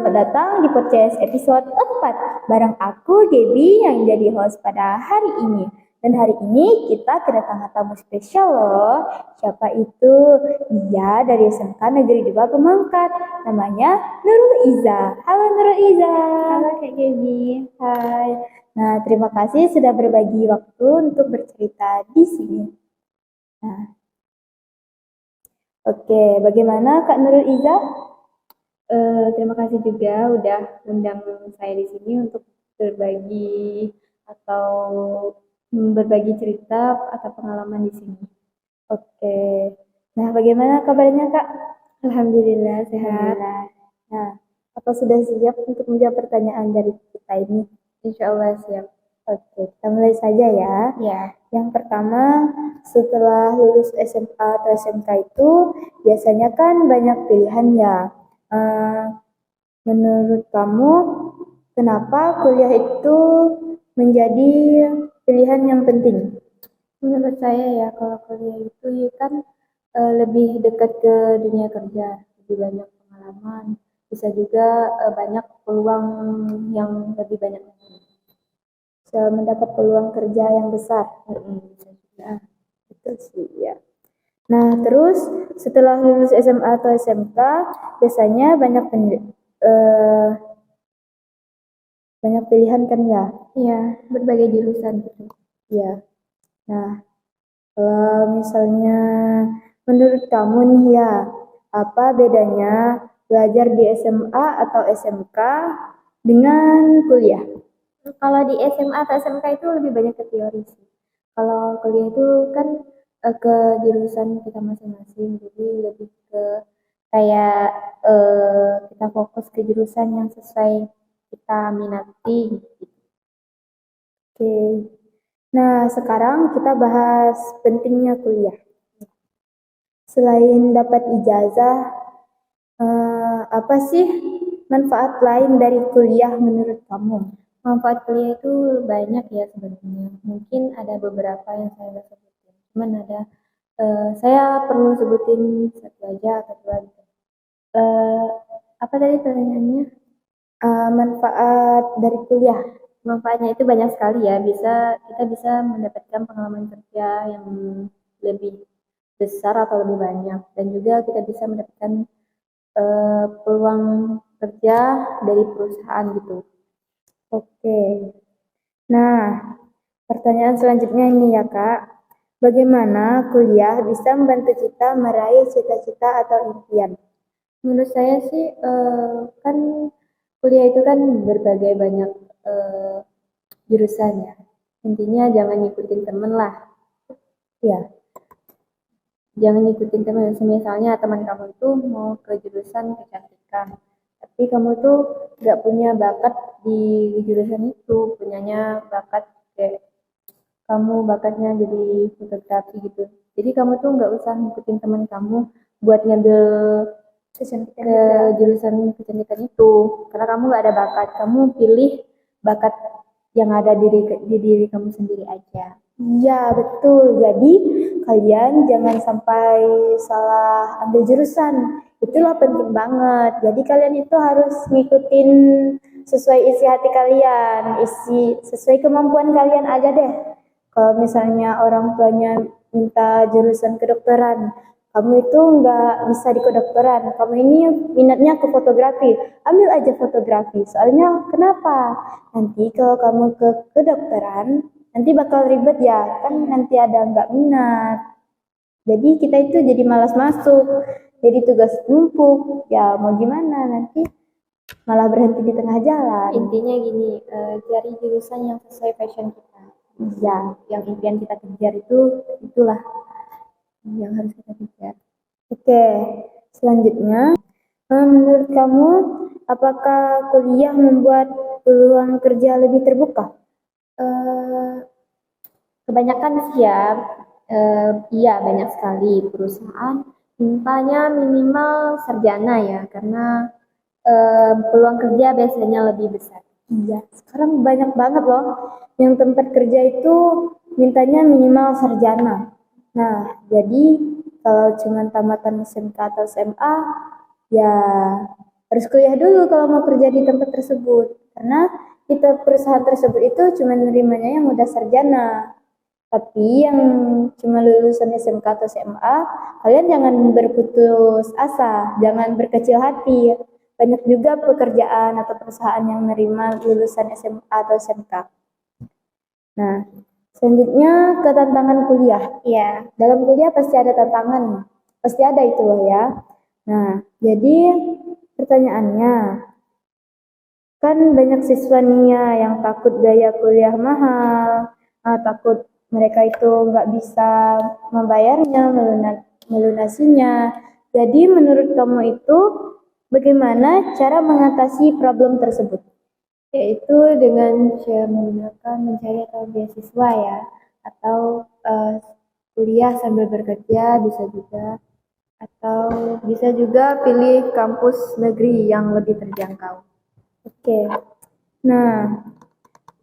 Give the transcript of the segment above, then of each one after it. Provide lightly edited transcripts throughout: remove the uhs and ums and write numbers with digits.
selamat datang di podcast episode 4. Bareng aku, Debbie, yang jadi host pada hari ini. Dan hari ini kita kedatangan tamu spesial loh. Siapa itu? Dia dari SMK Negeri 2 Pemangkat. Namanya Nurul Iza. Halo Nurul Iza. Halo Kak Gaby. Hai. Nah, terima kasih sudah berbagi waktu untuk bercerita di sini. Nah, oke, bagaimana Kak Nurul Iza? Terima kasih juga udah undang saya di sini untuk berbagi atau berbagi cerita atau pengalaman di sini. Oke. Nah, bagaimana kabarnya Kak? Alhamdulillah sehat. Nah, apa sudah siap untuk menjawab pertanyaan dari kita ini? Insya Allah siap. Oke, kita mulai saja ya. Ya. Yang pertama, setelah lulus SMA atau SMK itu biasanya kan banyak pilihan ya. Menurut kamu, kenapa kuliah itu menjadi pilihan yang penting? Menurut saya ya kalau kuliah itu ya kan lebih dekat ke dunia kerja, lebih banyak pengalaman, bisa juga banyak peluang yang lebih banyak. Bisa mendapat peluang kerja yang besar. Bisa juga. Betul sih ya. Nah, terus setelah lulus SMA atau SMK, biasanya banyak pilihan kan ya? Iya, berbagai jurusan gitu. Iya. Nah, kalau misalnya menurut kamu nih ya, apa bedanya belajar di SMA atau SMK dengan kuliah? Kalau di SMA atau SMK itu lebih banyak ke teori sih. Kalau kuliah itu kan ke jurusan kita masing-masing, jadi lebih ke kayak kita fokus ke jurusan yang sesuai kita minati. Oke. Nah, sekarang kita bahas pentingnya kuliah. Selain dapat ijazah, apa sih manfaat lain dari kuliah menurut kamu? Manfaat kuliah itu banyak ya sebenarnya. Mungkin ada beberapa yang saya nggak sebutin. Cuman ada, saya perlu sebutin satu aja atau dua gitu. Apa tadi pertanyaannya? Manfaat dari kuliah. Manfaatnya itu banyak sekali ya. Kita bisa mendapatkan pengalaman kerja yang lebih besar atau lebih banyak, dan juga kita bisa mendapatkan peluang kerja dari perusahaan gitu. Oke. Nah, pertanyaan selanjutnya ini ya Kak. Bagaimana kuliah bisa membantu kita meraih cita-cita atau impian? Menurut saya sih kan kuliah itu kan berbagai banyak jurusan ya. Intinya jangan ngikutin temen lah. Ya, Jangan ngikutin temen. Misalnya teman kamu itu mau ke jurusan kecantikan, tapi kamu tuh nggak punya bakat di jurusan itu, punyanya bakat kayak kamu bakatnya jadi fotografi gitu. Jadi kamu tuh nggak usah ngikutin teman kamu buat ngambil kecantikan ke juga. jurusan kecantikan itu, karena kamu nggak ada bakat. Kamu pilih bakat yang ada di diri kamu sendiri aja. Iya, betul. Jadi, kalian jangan sampai salah ambil jurusan. Itulah penting banget. Jadi, kalian itu harus ngikutin sesuai isi hati kalian, sesuai kemampuan kalian aja deh. Kalau misalnya orang tuanya minta jurusan kedokteran, kamu itu nggak bisa di kedokteran. Kamu ini minatnya ke fotografi, ambil aja fotografi. Soalnya kenapa? Nanti kalau kamu ke kedokteran, nanti bakal ribet ya, kan nanti ada nggak minat. Jadi kita itu jadi malas masuk, jadi tugas numpuk. Ya mau gimana, nanti malah berhenti di tengah jalan. Intinya gini, cari jurusan yang sesuai passion kita. Ya, Yang impian kita kejar itulah yang harus kita kejar. oke. Selanjutnya, menurut kamu, apakah kuliah membuat peluang kerja lebih terbuka? Kebanyakan sih ya, iya banyak sekali perusahaan mintanya minimal sarjana ya, karena peluang kerja biasanya lebih besar. Iya, sekarang banyak banget loh yang tempat kerja itu mintanya minimal sarjana. Nah, jadi kalau cuma tamatan SMK atau SMA, ya harus kuliah dulu kalau mau kerja di tempat tersebut. Karena kita perusahaan tersebut itu cuma nerimanya yang udah sarjana. Tapi yang cuma lulusan SMK atau SMA, kalian jangan berputus asa, jangan berkecil hati. Banyak juga pekerjaan atau perusahaan yang menerima lulusan SMA atau SMK. Nah, selanjutnya ke tantangan kuliah. Ya, dalam kuliah pasti ada tantangan, pasti ada itu loh ya. Nah, jadi pertanyaannya, kan banyak siswa nih ya yang takut biaya kuliah mahal, takut mereka itu nggak bisa membayarnya, melunasinya. Jadi menurut kamu itu bagaimana cara mengatasi problem tersebut? Yaitu dengan cara menggunakan mencari atau beasiswa ya, atau kuliah sambil bekerja bisa juga, atau bisa juga pilih kampus negeri yang lebih terjangkau. Oke. Nah,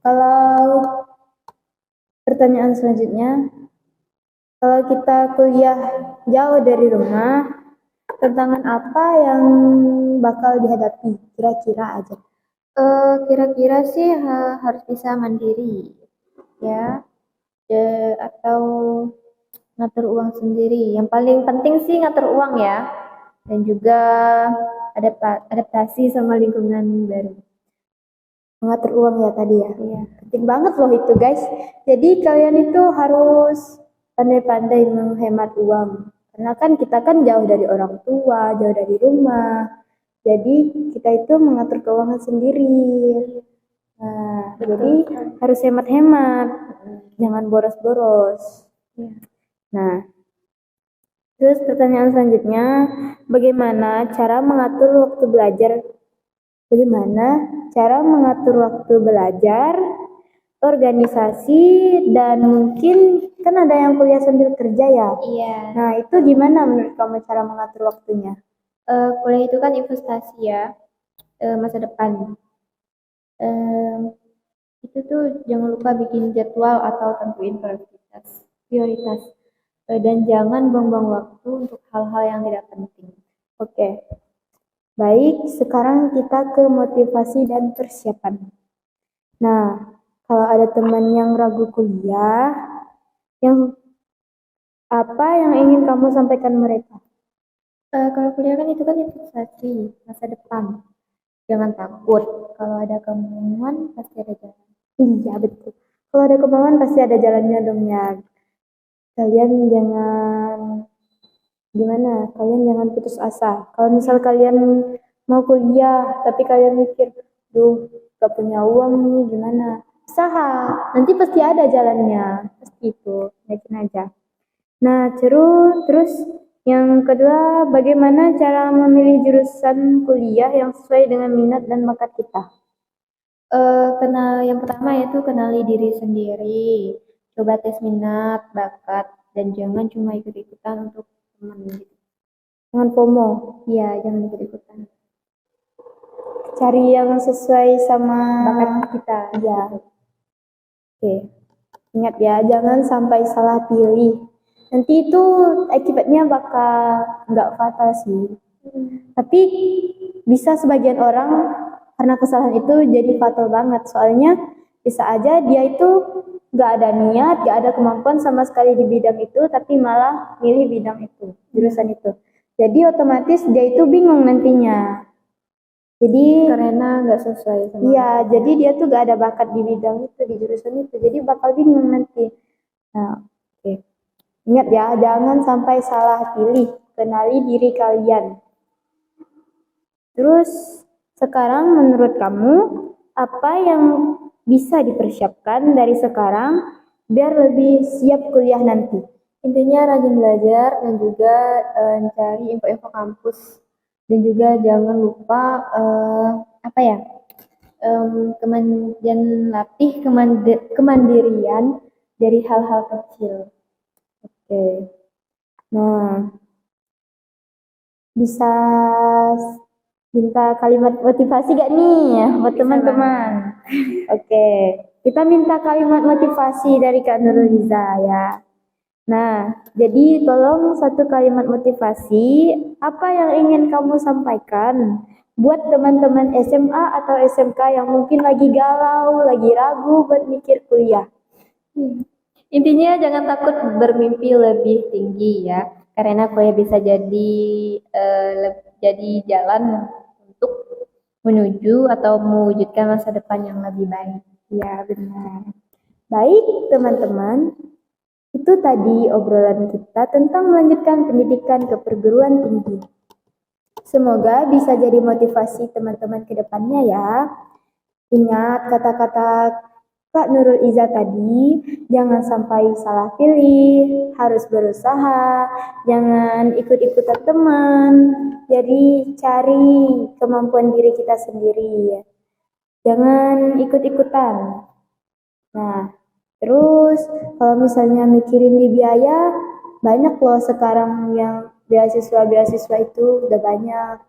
kalau pertanyaan selanjutnya, kalau kita kuliah jauh dari rumah, tantangan apa yang bakal dihadapi? Kira-kira aja. Kira-kira sih harus bisa mandiri ya, atau ngatur uang sendiri. Yang paling penting sih ngatur uang ya, dan juga adaptasi sama lingkungan baru. Mengatur uang ya tadi ya. Iya. Penting banget loh itu guys. Jadi kalian itu harus pandai-pandai menghemat uang. Karena kan kita kan jauh dari orang tua, jauh dari rumah. Jadi kita itu mengatur keuangan sendiri. Nah, jadi harus hemat-hemat. Jangan boros-boros. Iya. Nah, terus pertanyaan selanjutnya, bagaimana cara mengatur waktu belajar? Bagaimana cara mengatur waktu belajar, organisasi, dan mungkin kan ada yang kuliah sambil kerja ya. Iya. Nah, itu gimana menurut kamu cara mengatur waktunya? Kuliah itu kan investasi ya, masa depan. Itu tuh jangan lupa bikin jadwal atau tentuin prioritas. Dan jangan buang-buang waktu untuk hal-hal yang tidak penting. Oke. Baik, sekarang kita ke motivasi dan persiapan. Nah, kalau ada teman yang ragu kuliah, yang apa yang ingin kamu sampaikan mereka? Kalau kuliah kan itu kan investasi masa depan. Jangan takut. Kalau ada kemauan pasti ada jalan. Iya, betul. Kalau ada kemauan pasti ada jalannya dong ya. Kalian jangan gimana? Kalian jangan putus asa. Kalau misal kalian mau kuliah, tapi kalian mikir, duh, gak punya uang nih, gimana? Usaha, nanti pasti ada jalannya. Pasti itu, yakin aja. Nah, terus yang kedua, bagaimana cara memilih jurusan kuliah yang sesuai dengan minat dan bakat kita? Yang pertama yaitu kenali diri sendiri. Coba tes minat, bakat, dan jangan cuma ikut-ikutan untuk teman gitu. Jangan FOMO. Iya, jangan ikut-ikutan. Cari yang sesuai sama Bakat kita. ya. Oke. Ingat ya, jangan sampai salah pilih. Nanti itu akibatnya bakal nggak fatal sih. Tapi bisa sebagian orang karena kesalahan itu jadi fatal banget. Soalnya bisa aja dia itu nggak ada niat, nggak ada kemampuan sama sekali di bidang itu, tapi malah milih bidang itu, jurusan itu. Jadi otomatis dia itu bingung nantinya. Jadi Karena nggak sesuai sama. iya, jadi dia tuh gak ada bakat di bidang itu, di jurusan itu. Jadi bakal bingung nanti. Nah, oke. Ingat ya, jangan sampai salah pilih. Kenali diri kalian. Terus, sekarang menurut kamu, apa yang bisa dipersiapkan dari sekarang biar lebih siap kuliah nanti? Intinya rajin belajar dan juga cari info-info kampus. Dan juga jangan lupa dan latih kemandirian dari hal-hal kecil. Oke. Nah, bisa minta kalimat motivasi gak nih buat Bisa teman-teman? Oke, kita minta kalimat motivasi dari Kak Nurliza ya. Nah, jadi tolong satu kalimat motivasi, apa yang ingin kamu sampaikan buat teman-teman SMA atau SMK yang mungkin lagi galau, lagi ragu buat mikir kuliah. Intinya jangan takut bermimpi lebih tinggi ya, karena kuliah bisa jadi jalan untuk menuju atau mewujudkan masa depan yang lebih baik. Ya, benar. Baik, teman-teman. Itu tadi obrolan kita tentang melanjutkan pendidikan ke perguruan tinggi. Semoga bisa jadi motivasi teman-teman ke depannya ya. Ingat kata-kata Kak Nurul Iza tadi, jangan sampai salah pilih, harus berusaha, jangan ikut-ikutan teman. Jadi cari kemampuan diri kita sendiri. Jangan ikut-ikutan. Nah, terus kalau misalnya mikirin di biaya, banyak loh sekarang yang beasiswa-beasiswa itu udah banyak.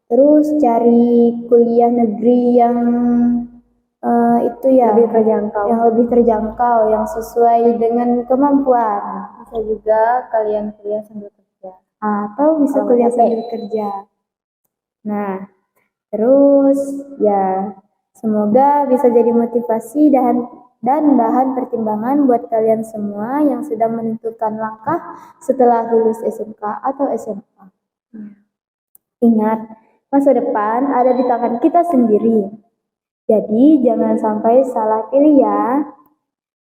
Terus cari kuliah negeri yang itu ya Lebih terjangkau. yang lebih terjangkau, yang sesuai dengan kemampuan. Bisa juga kalian kuliah sambil kerja. Atau bisa Kalau kuliah capek. sambil kerja. Nah, terus ya semoga bisa jadi motivasi dan bahan pertimbangan buat kalian semua yang sedang menentukan langkah setelah lulus SMK atau SMA. Ingat, masa depan ada di tangan kita sendiri. Jadi jangan sampai salah pilih ya.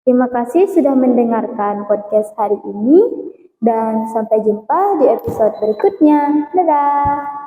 Terima kasih sudah mendengarkan podcast hari ini dan sampai jumpa di episode berikutnya. Dadah!